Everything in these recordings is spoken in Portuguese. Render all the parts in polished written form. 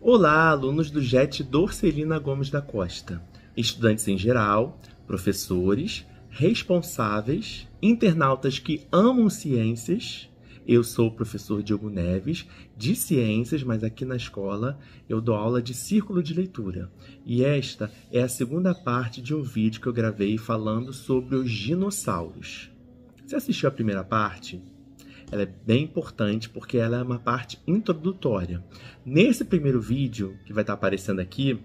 Olá, alunos do JET Dorcelina Gomes da Costa, estudantes em geral, professores, responsáveis, internautas que amam ciências. Eu sou o professor Diogo Neves, de ciências, mas aqui na escola eu dou aula de círculo de leitura. E esta é a segunda parte de um vídeo que eu gravei falando sobre os dinossauros. Você assistiu a primeira parte? Ela é bem importante porque ela é uma parte introdutória. Nesse primeiro vídeo, que vai estar aparecendo aqui,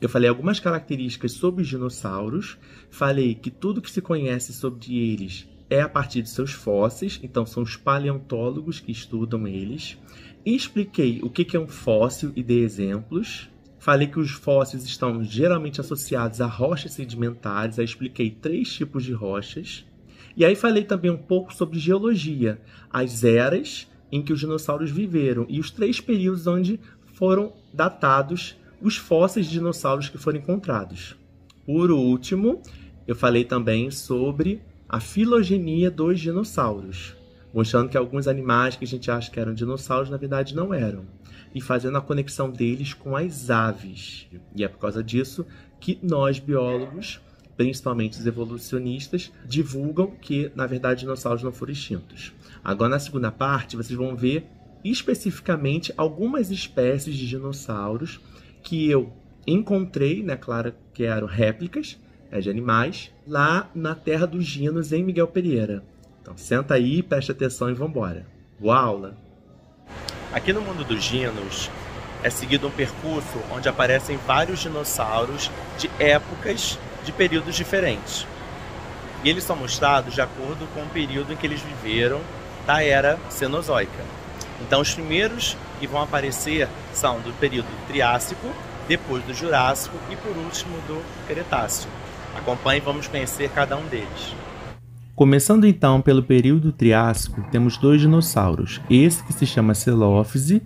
eu falei algumas características sobre os dinossauros, falei que tudo que se conhece sobre eles é a partir de seus fósseis, então são os paleontólogos que estudam eles. Expliquei o que é um fóssil e dei exemplos. Falei que os fósseis estão geralmente associados a rochas sedimentares, aí expliquei 3 tipos de rochas. E aí falei também um pouco sobre geologia, as eras em que os dinossauros viveram e os 3 períodos onde foram datados os fósseis de dinossauros que foram encontrados. Por último, eu falei também sobre a filogenia dos dinossauros, mostrando que alguns animais que a gente acha que eram dinossauros, na verdade não eram, e fazendo a conexão deles com as aves. E é por causa disso que nós, biólogos, principalmente os evolucionistas, divulgam que, na verdade, dinossauros não foram extintos. Agora, na segunda parte, vocês vão ver especificamente algumas espécies de dinossauros que eu encontrei, né, claro que eram réplicas de animais, lá na Terra dos Dinos, em Miguel Pereira. Então, senta aí, presta atenção e vamos embora. Boa aula! Aqui no mundo dos dinos, é seguido um percurso onde aparecem vários dinossauros de épocas, de períodos diferentes. E eles são mostrados de acordo com o período em que eles viveram da Era Cenozoica. Então, os primeiros que vão aparecer são do período Triássico, depois do Jurássico e, por último, do Cretáceo. Acompanhe e vamos conhecer cada um deles. Começando então pelo período Triássico, temos 2 dinossauros, esse que se chama Celófise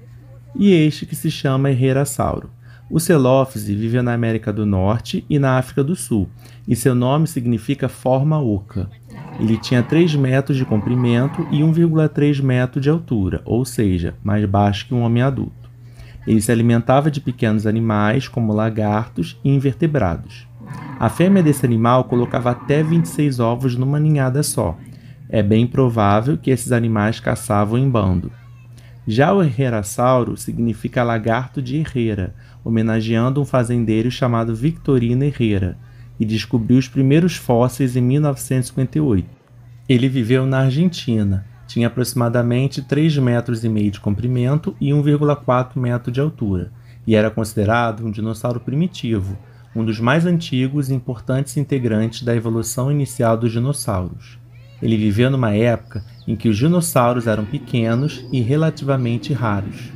e este que se chama Herrerasauro. O Celófise viveu na América do Norte e na África do Sul, e seu nome significa forma oca. Ele tinha 3 metros de comprimento e 1,3 metro de altura, ou seja, mais baixo que um homem adulto. Ele se alimentava de pequenos animais, como lagartos e invertebrados. A fêmea desse animal colocava até 26 ovos numa ninhada só. É bem provável que esses animais caçavam em bando. Já o Herrerasauro significa lagarto de Herrera, homenageando um fazendeiro chamado Victorino Herrera, e descobriu os primeiros fósseis em 1958. Ele viveu na Argentina, tinha aproximadamente 3,5 metros de comprimento e 1,4 metro de altura, e era considerado um dinossauro primitivo, um dos mais antigos e importantes integrantes da evolução inicial dos dinossauros. Ele viveu numa época em que os dinossauros eram pequenos e relativamente raros.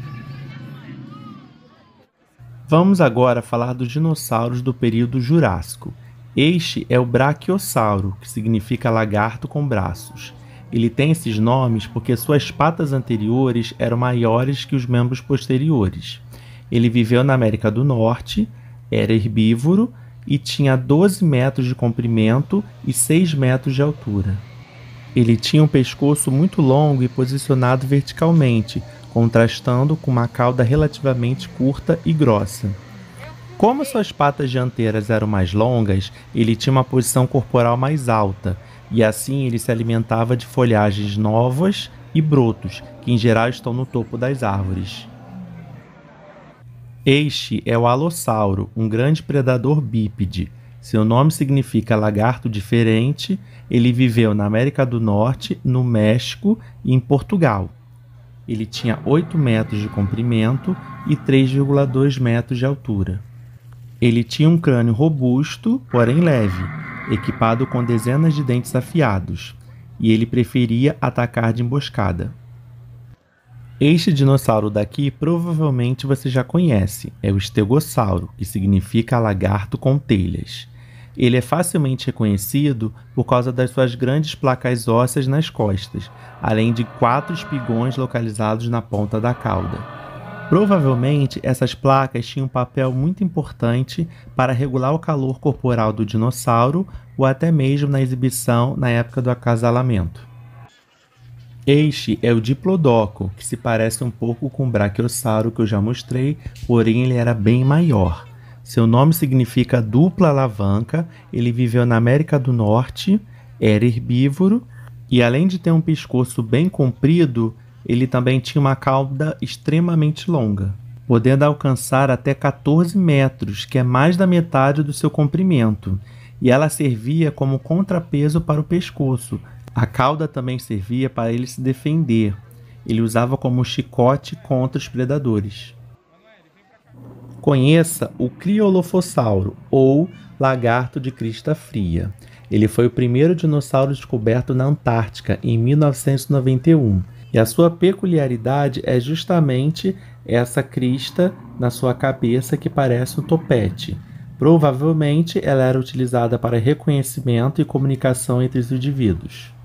Vamos agora falar dos dinossauros do período Jurássico. Este é o Brachiosauro, que significa lagarto com braços. Ele tem esses nomes porque suas patas anteriores eram maiores que os membros posteriores. Ele viveu na América do Norte, era herbívoro e tinha 12 metros de comprimento e 6 metros de altura. Ele tinha um pescoço muito longo e posicionado verticalmente, contrastando com uma cauda relativamente curta e grossa. Como suas patas dianteiras eram mais longas, ele tinha uma posição corporal mais alta, e assim ele se alimentava de folhagens novas e brotos, que em geral estão no topo das árvores. Este é o Alossauro, um grande predador bípede. Seu nome significa lagarto diferente. Ele viveu na América do Norte, no México e em Portugal. Ele tinha 8 metros de comprimento e 3,2 metros de altura. Ele tinha um crânio robusto, porém leve, equipado com dezenas de dentes afiados, e ele preferia atacar de emboscada. Este dinossauro daqui provavelmente você já conhece, é o Estegossauro, que significa lagarto com telhas. Ele é facilmente reconhecido por causa das suas grandes placas ósseas nas costas, além de 4 espigões localizados na ponta da cauda. Provavelmente essas placas tinham um papel muito importante para regular o calor corporal do dinossauro ou até mesmo na exibição na época do acasalamento. Este é o Diplodocus, que se parece um pouco com o Brachiosauro que eu já mostrei, porém ele era bem maior. Seu nome significa dupla alavanca, ele viveu na América do Norte, era herbívoro e além de ter um pescoço bem comprido, ele também tinha uma cauda extremamente longa, podendo alcançar até 14 metros, que é mais da metade do seu comprimento, e ela servia como contrapeso para o pescoço. A cauda também servia para ele se defender. Ele usava como chicote contra os predadores. Conheça o Criolophosauro, ou lagarto de crista fria. Ele foi o primeiro dinossauro descoberto na Antártica, em 1991. E a sua peculiaridade é justamente essa crista na sua cabeça que parece um topete. Provavelmente ela era utilizada para reconhecimento e comunicação entre os indivíduos.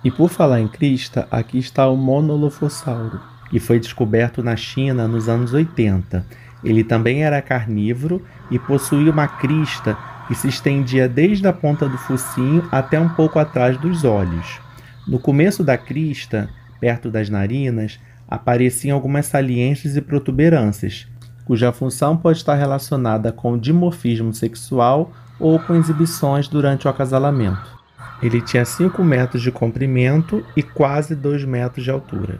E por falar em crista, aqui está o Monolophosauro, que foi descoberto na China nos anos 80. Ele também era carnívoro e possuía uma crista que se estendia desde a ponta do focinho até um pouco atrás dos olhos. No começo da crista, perto das narinas, apareciam algumas saliências e protuberâncias, cuja função pode estar relacionada com o dimorfismo sexual ou com exibições durante o acasalamento. Ele tinha 5 metros de comprimento e quase 2 metros de altura.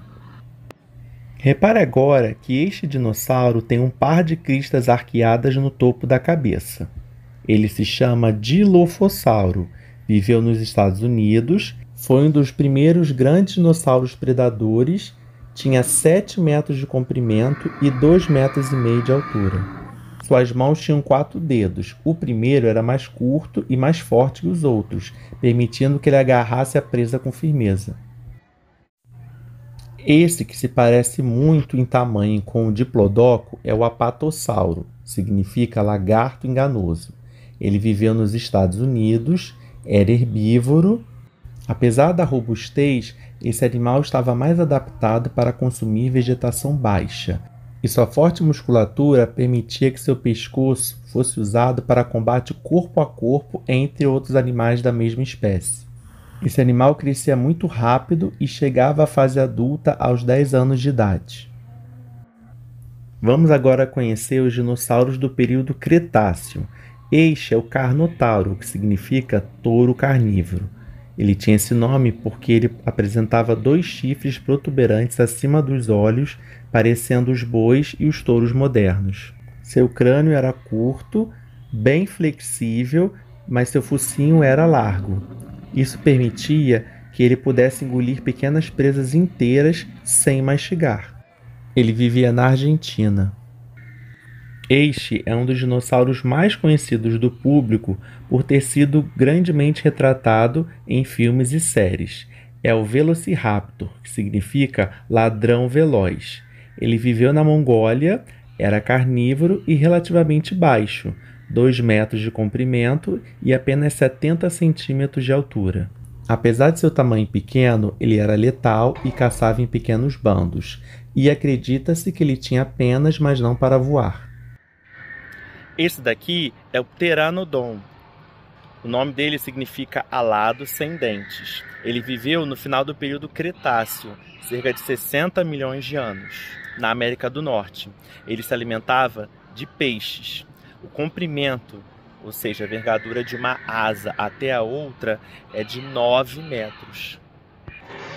Repare agora que este dinossauro tem um par de cristas arqueadas no topo da cabeça. Ele se chama Dilophosauro, viveu nos Estados Unidos, foi um dos primeiros grandes dinossauros predadores, tinha 7 metros de comprimento e 2,5 metros de altura. Suas mãos tinham 4 dedos. O primeiro era mais curto e mais forte que os outros, permitindo que ele agarrasse a presa com firmeza. Esse que se parece muito em tamanho com o Diplodocus é o Apatossauro, significa lagarto enganoso. Ele viveu nos Estados Unidos, era herbívoro. Apesar da robustez, esse animal estava mais adaptado para consumir vegetação baixa, e sua forte musculatura permitia que seu pescoço fosse usado para combate corpo a corpo entre outros animais da mesma espécie. Esse animal crescia muito rápido e chegava à fase adulta aos 10 anos de idade. Vamos agora conhecer os dinossauros do período Cretáceo. Este é o Carnotauro, que significa touro carnívoro. Ele tinha esse nome porque ele apresentava 2 chifres protuberantes acima dos olhos, parecendo os bois e os touros modernos. Seu crânio era curto, bem flexível, mas seu focinho era largo. Isso permitia que ele pudesse engolir pequenas presas inteiras sem mastigar. Ele vivia na Argentina. Este é um dos dinossauros mais conhecidos do público por ter sido grandemente retratado em filmes e séries. É o Velociraptor, que significa ladrão veloz. Ele viveu na Mongólia, era carnívoro e relativamente baixo, 2 metros de comprimento e apenas 70 centímetros de altura. Apesar de seu tamanho pequeno, ele era letal e caçava em pequenos bandos, e acredita-se que ele tinha penas, mas não para voar. Esse daqui é o Pteranodon. O nome dele significa alado sem dentes. Ele viveu no final do período Cretáceo, cerca de 60 milhões de anos, na América do Norte. Ele se alimentava de peixes. O comprimento, ou seja, a envergadura de uma asa até a outra, é de 9 metros.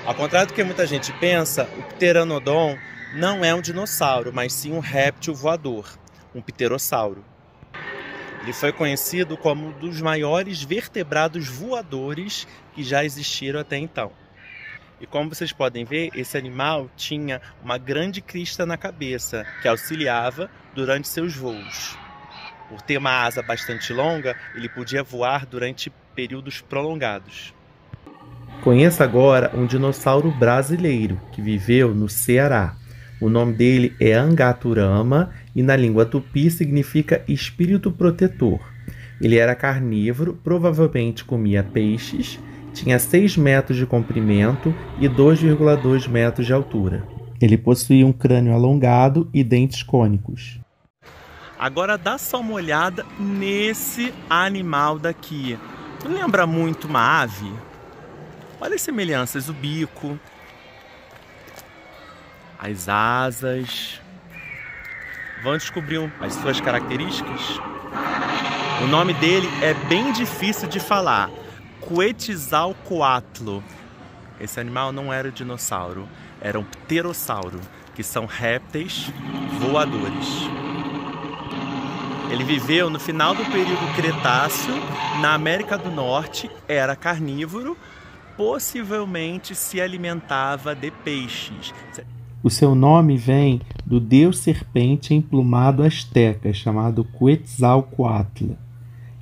Ao contrário do que muita gente pensa, o Pteranodon não é um dinossauro, mas sim um réptil voador, um pterossauro. Ele foi conhecido como um dos maiores vertebrados voadores que já existiram até então. E como vocês podem ver, esse animal tinha uma grande crista na cabeça, que auxiliava durante seus voos. Por ter uma asa bastante longa, ele podia voar durante períodos prolongados. Conheça agora um dinossauro brasileiro que viveu no Ceará. O nome dele é Angaturama e na língua tupi significa espírito protetor. Ele era carnívoro, provavelmente comia peixes, tinha 6 metros de comprimento e 2,2 metros de altura. Ele possuía um crânio alongado e dentes cônicos. Agora dá só uma olhada nesse animal daqui. Não lembra muito uma ave? Olha as semelhanças, o bico, as asas. Vamos descobrir as suas características? O nome dele é bem difícil de falar. Quetzalcoatl. Esse animal não era um dinossauro, era um pterossauro, que são répteis voadores. Ele viveu no final do período Cretáceo, na América do Norte, era carnívoro, possivelmente se alimentava de peixes. O seu nome vem do deus serpente emplumado asteca, chamado Quetzalcoatl.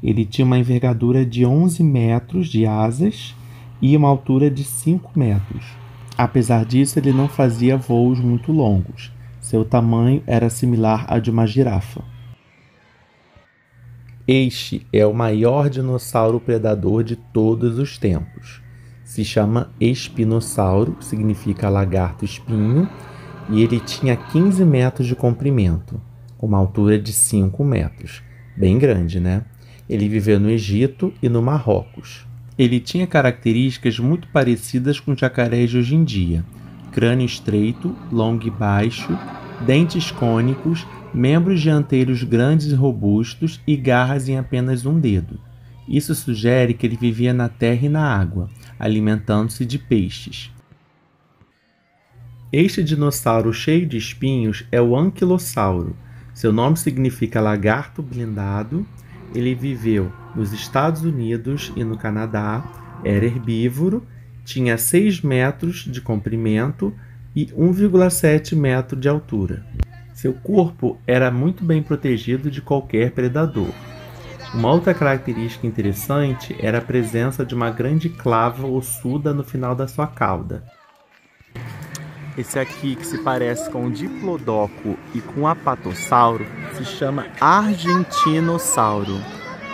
Ele tinha uma envergadura de 11 metros de asas e uma altura de 5 metros. Apesar disso, ele não fazia voos muito longos. Seu tamanho era similar ao de uma girafa. Este é o maior dinossauro predador de todos os tempos. Se chama espinossauro, que significa lagarto espinho, e ele tinha 15 metros de comprimento, com uma altura de 5 metros. Bem grande, né? Ele viveu no Egito e no Marrocos. Ele tinha características muito parecidas com jacarés de hoje em dia. Crânio estreito, longo e baixo, dentes cônicos, membros dianteiros grandes e robustos e garras em apenas um dedo. Isso sugere que ele vivia na terra e na água, alimentando-se de peixes. Este dinossauro cheio de espinhos é o anquilossauro. Seu nome significa lagarto blindado. Ele viveu nos Estados Unidos e no Canadá, era herbívoro, tinha 6 metros de comprimento e 1,7 metro de altura. Seu corpo era muito bem protegido de qualquer predador. Uma outra característica interessante era a presença de uma grande clava ossuda no final da sua cauda. Esse aqui, que se parece com o diplodocus e com o apatossauro, se chama argentinossauro.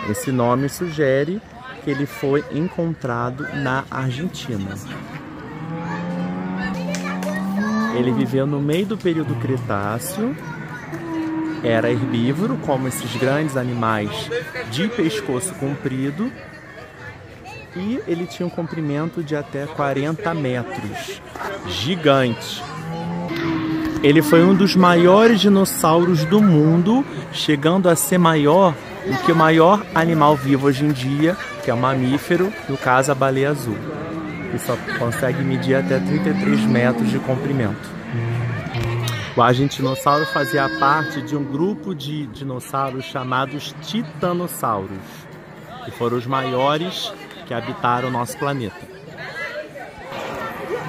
Esse nome sugere que ele foi encontrado na Argentina. Ele viveu no meio do período Cretáceo, era herbívoro, como esses grandes animais de pescoço comprido, e ele tinha um comprimento de até 40 metros, gigante. Ele foi um dos maiores dinossauros do mundo, chegando a ser maior do que o maior animal vivo hoje em dia, que é um mamífero, no caso a baleia azul, que só consegue medir até 33 metros de comprimento. O argentinossauro fazia parte de um grupo de dinossauros chamados titanossauros, que foram os maiores que habitaram o nosso planeta.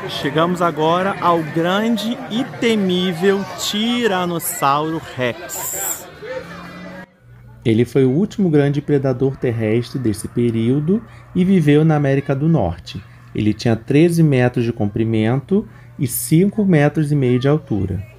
Chegamos agora ao grande e temível Tiranossauro Rex. Ele foi o último grande predador terrestre desse período e viveu na América do Norte. Ele tinha 13 metros de comprimento e 5,5 metros de altura.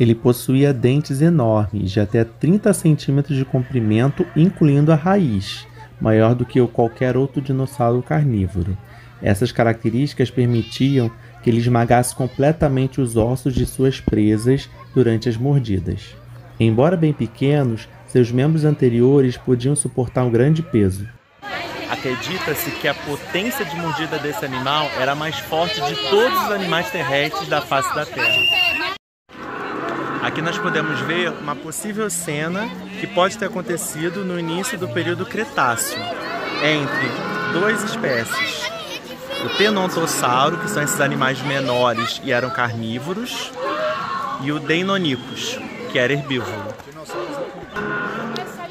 Ele possuía dentes enormes, de até 30 centímetros de comprimento, incluindo a raiz, maior do que qualquer outro dinossauro carnívoro. Essas características permitiam que ele esmagasse completamente os ossos de suas presas durante as mordidas. Embora bem pequenos, seus membros anteriores podiam suportar um grande peso. Acredita-se que a potência de mordida desse animal era a mais forte de todos os animais terrestres da face da Terra. Aqui nós podemos ver uma possível cena que pode ter acontecido no início do período Cretáceo, entre duas espécies. O Tenontosauro, que são esses animais menores e eram carnívoros, e o Deinonychus, que era herbívoro.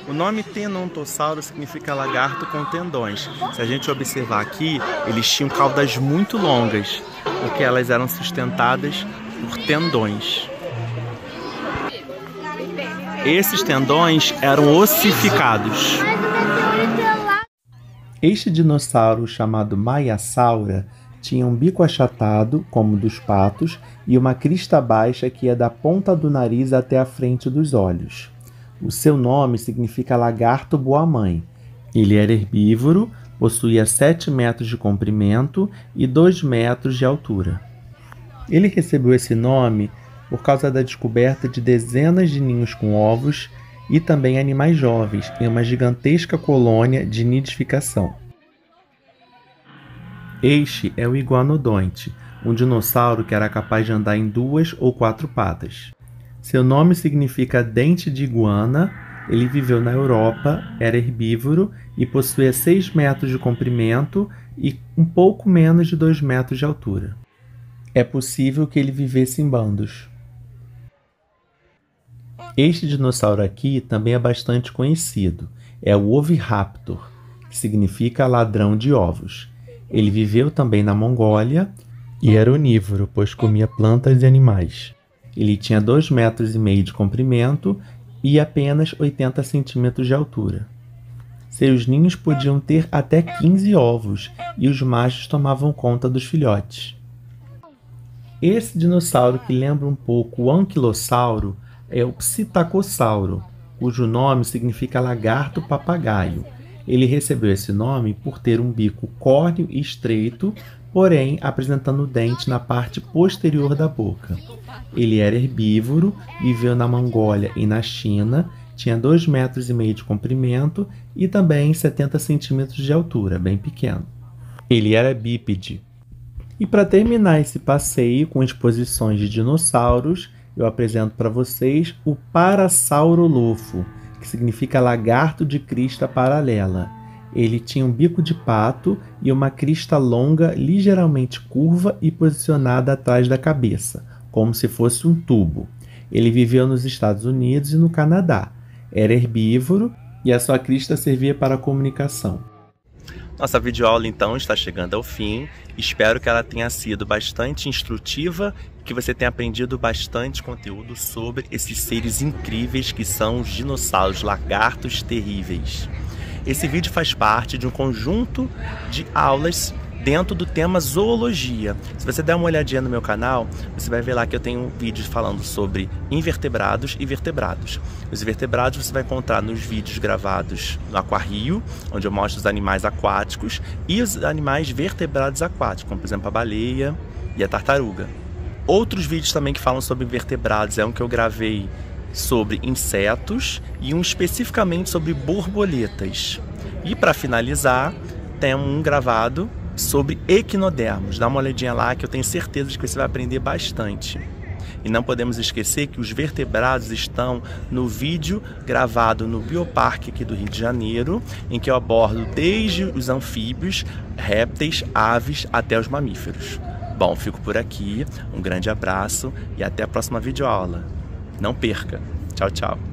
O nome Tenontosauro significa lagarto com tendões. Se a gente observar aqui, eles tinham caudas muito longas, porque elas eram sustentadas por tendões. Esses tendões eram ossificados. Este dinossauro, chamado Maiasaura, tinha um bico achatado, como o dos patos, e uma crista baixa que ia da ponta do nariz até a frente dos olhos. O seu nome significa lagarto boa-mãe. Ele era herbívoro, possuía 7 metros de comprimento e 2 metros de altura. Ele recebeu esse nome por causa da descoberta de dezenas de ninhos com ovos e também animais jovens em uma gigantesca colônia de nidificação. Este é o iguanodonte, um dinossauro que era capaz de andar em 2 ou 4 patas. Seu nome significa dente de iguana. Ele viveu na Europa, era herbívoro e possuía 6 metros de comprimento e um pouco menos de 2 metros de altura. É possível que ele vivesse em bandos. Este dinossauro aqui também é bastante conhecido. É o Oviraptor, que significa ladrão de ovos. Ele viveu também na Mongólia e era onívoro, pois comia plantas e animais. Ele tinha 2,5 metros de comprimento e apenas 80 centímetros de altura. Seus ninhos podiam ter até 15 ovos e os machos tomavam conta dos filhotes. Esse dinossauro, que lembra um pouco o anquilossauro, é o Psittacossauro, cujo nome significa lagarto papagaio. Ele recebeu esse nome por ter um bico córneo e estreito, porém apresentando dente na parte posterior da boca. Ele era herbívoro, viveu na Mongólia e na China, tinha 2,5 metros de comprimento e também 70 centímetros de altura, bem pequeno. Ele era bípede. E para terminar esse passeio com exposições de dinossauros, eu apresento para vocês o Parasaurolopho, que significa lagarto de crista paralela. Ele tinha um bico de pato e uma crista longa, ligeiramente curva e posicionada atrás da cabeça, como se fosse um tubo. Ele viveu nos Estados Unidos e no Canadá. Era herbívoro e a sua crista servia para a comunicação. Nossa videoaula então está chegando ao fim. Espero que ela tenha sido bastante instrutiva, que você tenha aprendido bastante conteúdo sobre esses seres incríveis que são os dinossauros, lagartos terríveis. Esse vídeo faz parte de um conjunto de aulas dentro do tema zoologia. Se você der uma olhadinha no meu canal, você vai ver lá que eu tenho vídeos falando sobre invertebrados e vertebrados. Os vertebrados você vai encontrar nos vídeos gravados no Aquarrio, onde eu mostro os animais aquáticos, e os animais vertebrados aquáticos, como por exemplo a baleia e a tartaruga. Outros vídeos também que falam sobre vertebrados é um que eu gravei sobre insetos e um especificamente sobre borboletas. E para finalizar, tem um gravado sobre equinodermos. Dá uma olhadinha lá que eu tenho certeza de que você vai aprender bastante. E não podemos esquecer que os vertebrados estão no vídeo gravado no Bioparque aqui do Rio de Janeiro, em que eu abordo desde os anfíbios, répteis, aves até os mamíferos. Bom, fico por aqui, um grande abraço e até a próxima videoaula. Não perca! Tchau, tchau!